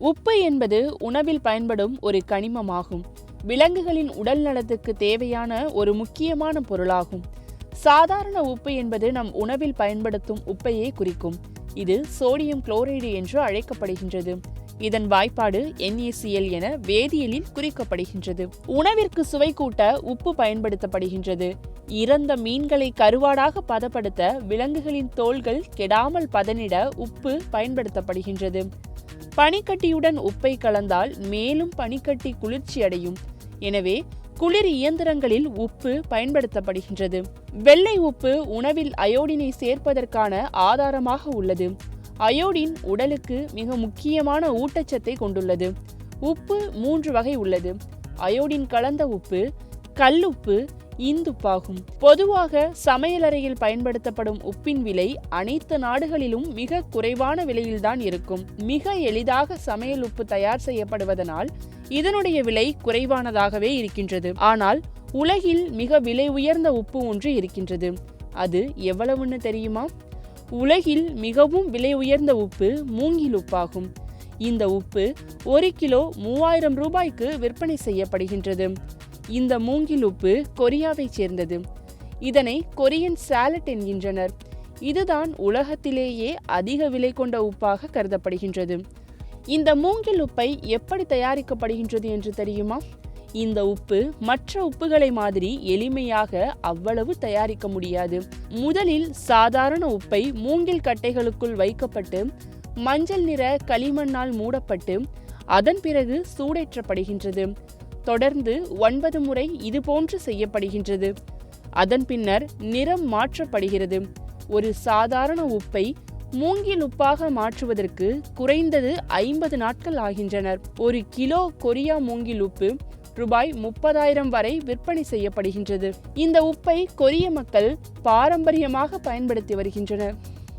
உப்பு என்பது உணவில் பயன்படும் ஒரு கனிமமாகும். விலங்குகளின் உடல் நலத்துக்கு தேவையான ஒரு முக்கியமான பொருளாகும். சாதாரண உப்பு என்பது நம் உணவில் பயன்படுத்தும் உப்பையே குறிக்கும். இது சோடியம் குளோரைடு என்று அழைக்கப்படுகின்றது. இதன் வாய்ப்பாடு NaCl என வேதியியலில் குறிக்கப்படுகின்றது. உணவிற்கு சுவை கூட்ட உப்பு பயன்படுத்தப்படுகின்றது. இறந்த மீன்களை கருவாடாக பதப்படுத்த, விலங்குகளின் தோல்கள் கெடாமல் பதனிட உப்பு பயன்படுத்தப்படுகின்றது. பனிக்கட்டியுடன் உப்பை கலந்தால் மேலும் பனிக்கட்டி குளிர்ச்சி அடையும். எனவே குளிர் இயந்திரங்களில் உப்பு பயன்படுத்தப்படுகின்றது. வெள்ளை உப்பு உணவில் அயோடினை சேர்ப்பதற்கான ஆதாரமாக உள்ளது. அயோடின் உடலுக்கு மிக முக்கியமான ஊட்டச்சத்தை கொண்டுள்ளது. உப்பு 3 வகை உள்ளது. அயோடின் கலந்த உப்பு, கல்லுப்பு, இந்துப்பாகும். பொதுவாக சமையலறையில் பயன்படுத்தப்படும் உப்பின் விலை அனைத்து நாடுகளிலும் மிக குறைவான விலையில்தான் இருக்கும். மிக எளிதாக சமையல் உப்பு தயார் செய்யப்படுவதனால் இதனுடைய விலை குறைவானதாகவே இருக்கின்றது. ஆனால் உலகில் மிக விலை உயர்ந்த உப்பு ஒன்று இருக்கின்றது. அது எவ்வளவுன்னு தெரியுமா? உலகில் மிகவும் விலை உயர்ந்த உப்பு மூங்கில் உப்பாகும். இந்த உப்பு 1 கிலோ 3000 ரூபாய்க்கு விற்பனை செய்யப்படுகின்றது. இந்த மூங்கில் உப்பு கொரியாவைச் சேர்ந்தது. இதனை கொரியன் சாலட் என்கின்றனர். இதுதான் உலகத்திலேயே அதிக விலை கொண்ட உப்பாக கருதப்படுகின்றது. இந்த மூங்கில் உப்பை எப்படி தயாரிக்கப்படுகின்றது என்று தெரியுமா? இந்த உப்பு மற்ற உப்புகளை மாதிரி எளிமையாக அவ்வளவு தயாரிக்க முடியாது. முதலில் சாதாரண உப்பை மூங்கில் கட்டைகளுக்குள் வைக்கப்பட்டு மஞ்சள் நிற களிமண்ணால் மூடப்பட்டு அதன் பிறகு சூடேற்றப்படுகின்றது. தொடர்ந்து 9 முறை இதுபோன்று செய்யப்படுகின்றது. அதன் பின்னர் நிறம் மாற்றப்படுகிறது. ஒரு சாதாரண உப்பை மூங்கில் உப்பாக மாற்றுவதற்கு குறைந்தது 50 நாட்கள் ஆகின்றன. 1 கிலோ கொரியா மூங்கில் உப்பு ரூபாய் 30,000 வரை விற்பனை செய்யப்படுகின்றது. இந்த உப்பை கொரிய மக்கள் பாரம்பரியமாக பயன்படுத்தி வருகின்றனர்.